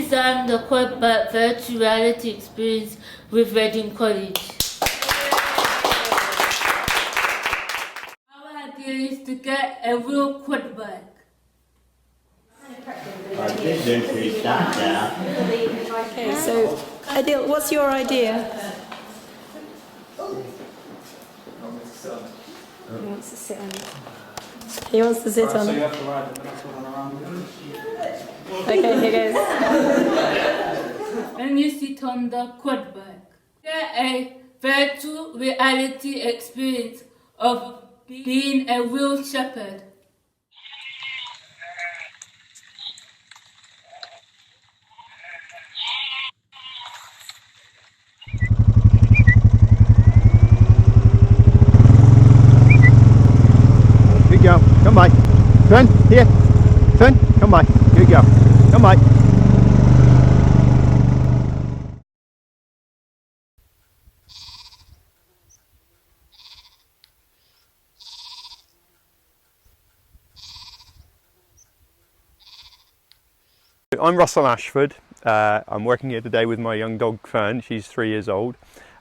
designed the quad bike virtual reality experience with Reading College. Our idea is to get a real quad bike. I did increase that down. Okay, so Adil, what's your idea? He wants to sit on it. He wants to sit on So it. you have to ride it, but that's what I'm around. Okay, here goes. When you sit on the quad bike, get a virtual reality experience of being a real shepherd. Good girl, come by. Turn, here. Turn, come by. Good girl, come by. I'm Russell Ashford. I'm working here today with my young dog Fern. She's 3 years old.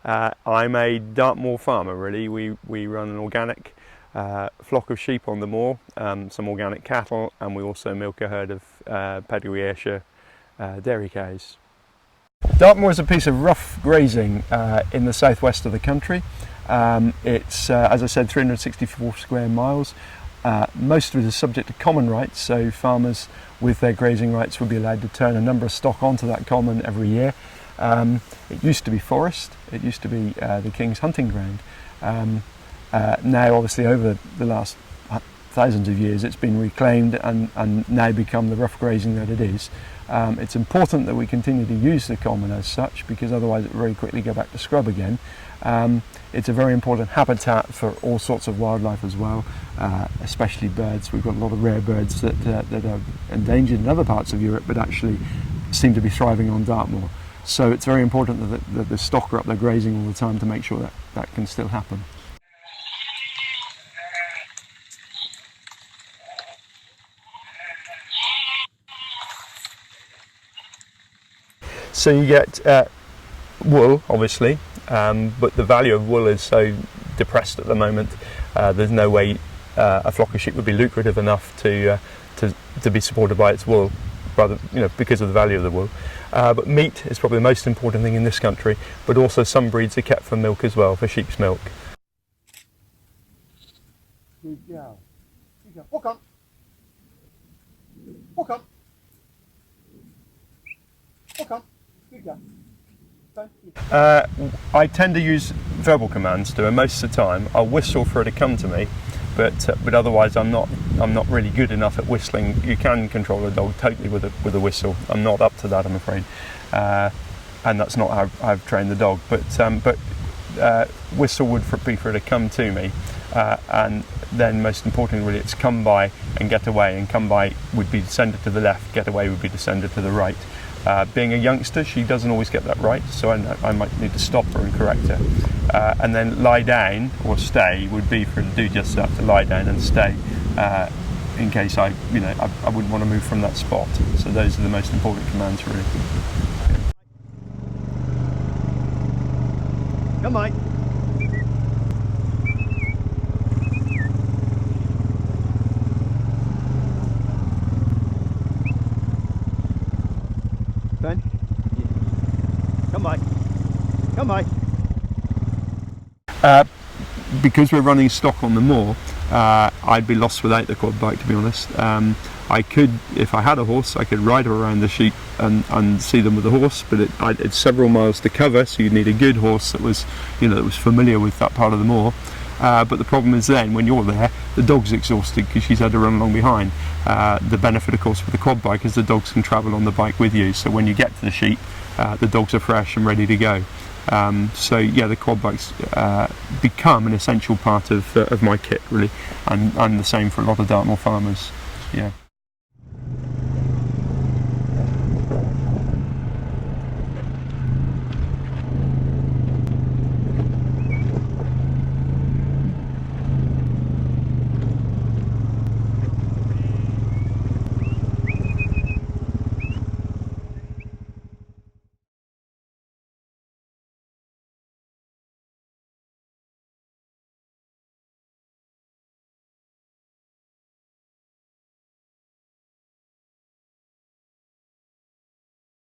I'm a Dartmoor farmer really. We run an organic flock of sheep on the moor, some organic cattle, and we also milk a herd of pedigree Ayrshire dairy cows. Dartmoor is a piece of rough grazing in the southwest of the country. It's, as I said, 364 square miles. Most of it is subject to common rights, so farmers with their grazing rights will be allowed to turn a number of stock onto that common every year. It used to be forest, it used to be the King's hunting ground. Now obviously over the last thousands of years it's been reclaimed and now become the rough grazing that it is. It's important that we continue to use the common as such, because otherwise it will very quickly go back to scrub again. It's a very important habitat for all sorts of wildlife as well, especially birds. We've got a lot of rare birds that are endangered in other parts of Europe but actually seem to be thriving on Dartmoor. So it's very important that the stock are up there grazing all the time to make sure that that can still happen. So you get wool, obviously, but the value of wool is so depressed at the moment. There's no way a flock of sheep would be lucrative enough to be supported by its wool, rather, because of the value of the wool. But meat is probably the most important thing in this country. But also some breeds are kept for milk as well, for sheep's milk. Good girl. Good girl. Walk on. Walk on. Walk on. Good girl. I tend to use verbal commands to her most of the time. I'll whistle for her to come to me, but otherwise I'm not really good enough at whistling. You can control a dog totally with a whistle. I'm not up to that, I'm afraid, and that's not how I've trained the dog. But whistle would be for her to come to me, and then most importantly really it's come by and get away, and come by would be to send her to the left, get away would be to send her to the right. Being a youngster, she doesn't always get that right, so I might need to stop her and correct her. And then lie down or stay would be for her to do just that, to lie down and stay, in case I wouldn't want to move from that spot. So those are the most important commands really. Come on. Ben? Come by. Come by. Because we're running stock on the moor, I'd be lost without the quad bike, to be honest. I could, if I had a horse, I could ride her around the sheep and see them with a horse, but it's several miles to cover, so you'd need a good horse that was, that was familiar with that part of the moor. But the problem is then, when you're there, the dog's exhausted because she's had to run along behind. The benefit, of course, with the quad bike is the dogs can travel on the bike with you, so when you get to the sheep, the dogs are fresh and ready to go. So yeah, the quad bikes become an essential part of my kit really, and the same for a lot of Dartmoor farmers. Yeah.